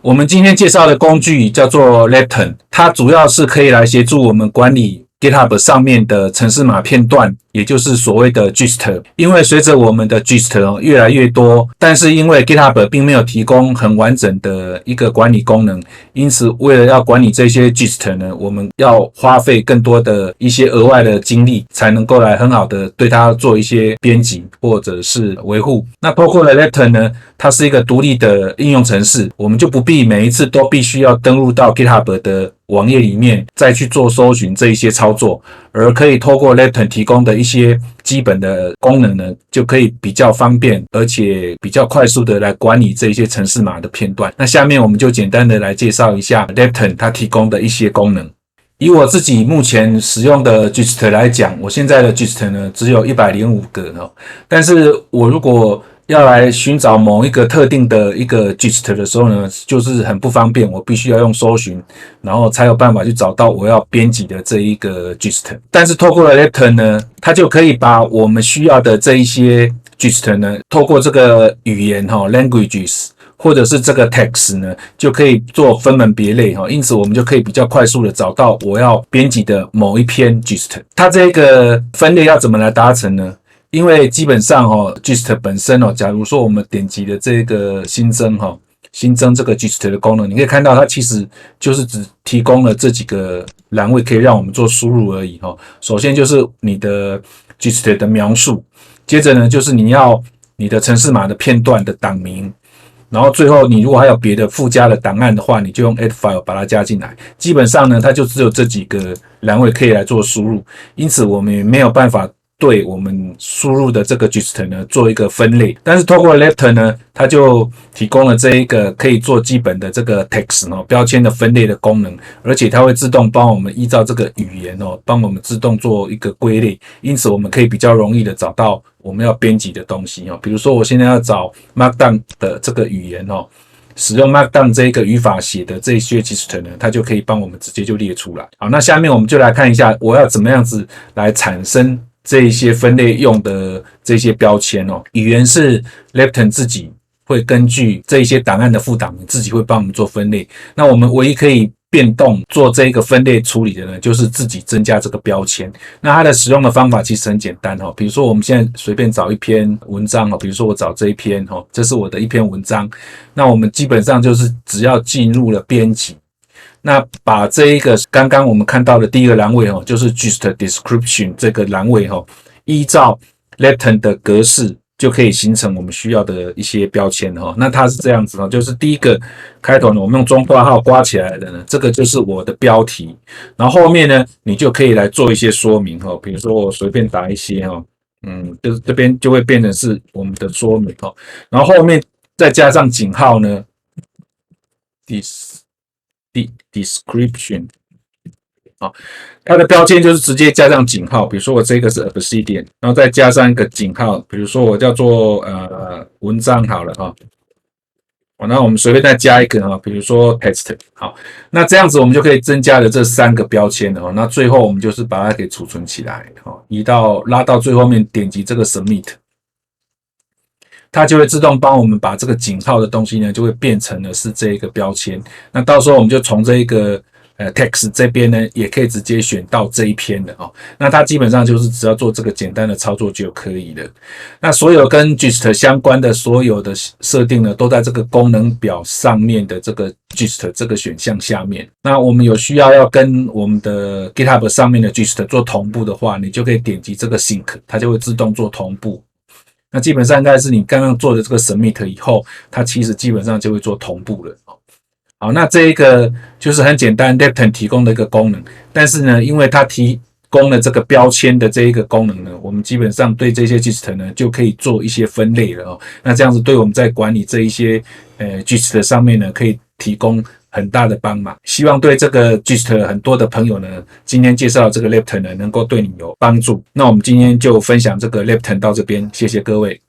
我们今天介绍的工具叫做 Lepton， 它主要是可以来协助我们管理 GitHub 上面的程式码片段，也就是所谓的 gist。 因为随着我们的 gist 越来越多，但是因为 GitHub 并没有提供很完整的一个管理功能，因此为了要管理这些 gist 呢，我们要花费更多的一些额外的精力，才能够来很好的对它做一些编辑或者是维护。那包括了 Lepton 呢，它是一个独立的应用程式，我们就不必每一次都必须要登录到 GitHub 的网页里面再去做搜寻这一些操作，而可以透过 Lepton 提供的一些基本的功能呢，就可以比较方便而且比较快速的来管理这一些程式码的片段。那下面我们就简单的来介绍一下 Lepton 它提供的一些功能。以我自己目前使用的 gist 来讲，我现在的 gist 呢只有105个，但是我如果要来寻找某一个特定的一个 gist 的时候呢，就是很不方便，我必须要用搜寻，然后才有办法去找到我要编辑的这一个 gist。但是透过了 Lepton 呢，它就可以把我们需要的这一些 gist 呢，透过这个语言languages或者是这个 text 呢，就可以做分门别类，因此我们就可以比较快速的找到我要编辑的某一篇 gist。它这个分类要怎么来达成呢？因为基本上gist 本身假如说我们点击的这个新增这个 gist 的功能，你可以看到它其实就是只提供了这几个栏位可以让我们做输入而已。首先就是你的 gist 的描述，接着呢就是你的程式码的片段的档名，然后最后你如果还有别的附加的档案的话，你就用 add file 把它加进来。基本上呢它就只有这几个栏位可以来做输入，因此我们也没有办法对我们输入的这个 gist 呢做一个分类。但是透过 Lepton 呢，它就提供了这一个可以做基本的这个 text 标签的分类的功能，而且它会自动帮我们依照这个语言帮我们自动做一个归类，因此我们可以比较容易的找到我们要编辑的东西。比如说我现在要找 Markdown 的这个语言使用 Markdown 这一个语法写的这些 gist 呢，它就可以帮我们直接就列出来。好，那下面我们就来看一下我要怎么样子来产生这一些分类用的这些标签语言是 Lepton 自己会根据这一些档案的副档名自己会帮我们做分类。那我们唯一可以变动做这个分类处理的呢，就是自己增加这个标签。那它的使用的方法其实很简单比如说我们现在随便找一篇文章比如说我找这一篇这是我的一篇文章，那我们基本上就是只要进入了编辑，那把这一个刚刚我们看到的第一个栏位就是 gist description 这个栏位依照 Lepton 的格式就可以形成我们需要的一些标签那它是这样子就是第一个开头呢，我们用中括号刮起来的呢，这个就是我的标题，然后后面呢你就可以来做一些说明比如说我随便打一些就是这边就会变成是我们的说明然后后面再加上井号呢description 它的标签就是直接加上井号，比如说我这个是 Obsidian， 然后再加上一个井号，比如说我叫做文章好了那我们随便再加一个比如说 text。 好，那这样子我们就可以增加了这3个标签了那最后我们就是把它给储存起来拉到最后面，点击这个 submit， 它就会自动帮我们把这个井号的东西呢就会变成了是这一个标签。那到时候我们就从这一个text 这边呢也可以直接选到这一篇的那它基本上就是只要做这个简单的操作就可以了。那所有跟 gist 相关的所有的设定呢都在这个功能表上面的这个 gist 这个选项下面。那我们有需要跟我们的 GitHub 上面的 gist 做同步的话，你就可以点击这个 sync， 它就会自动做同步。那基本上应该是你刚刚做的这个 submit 以后，它其实基本上就会做同步了好，那这一个就是很简单 Lepton 提供的一个功能，但是呢因为它提供了这个标签的这一个功能呢，我们基本上对这些 gist 呢就可以做一些分类了那这样子对我们在管理这一些gist 上面呢可以提供很大的帮忙。希望对这个 gist 很多的朋友呢，今天介绍这个 Lepton 呢能够对你有帮助。那我们今天就分享这个 Lepton 到这边，谢谢各位。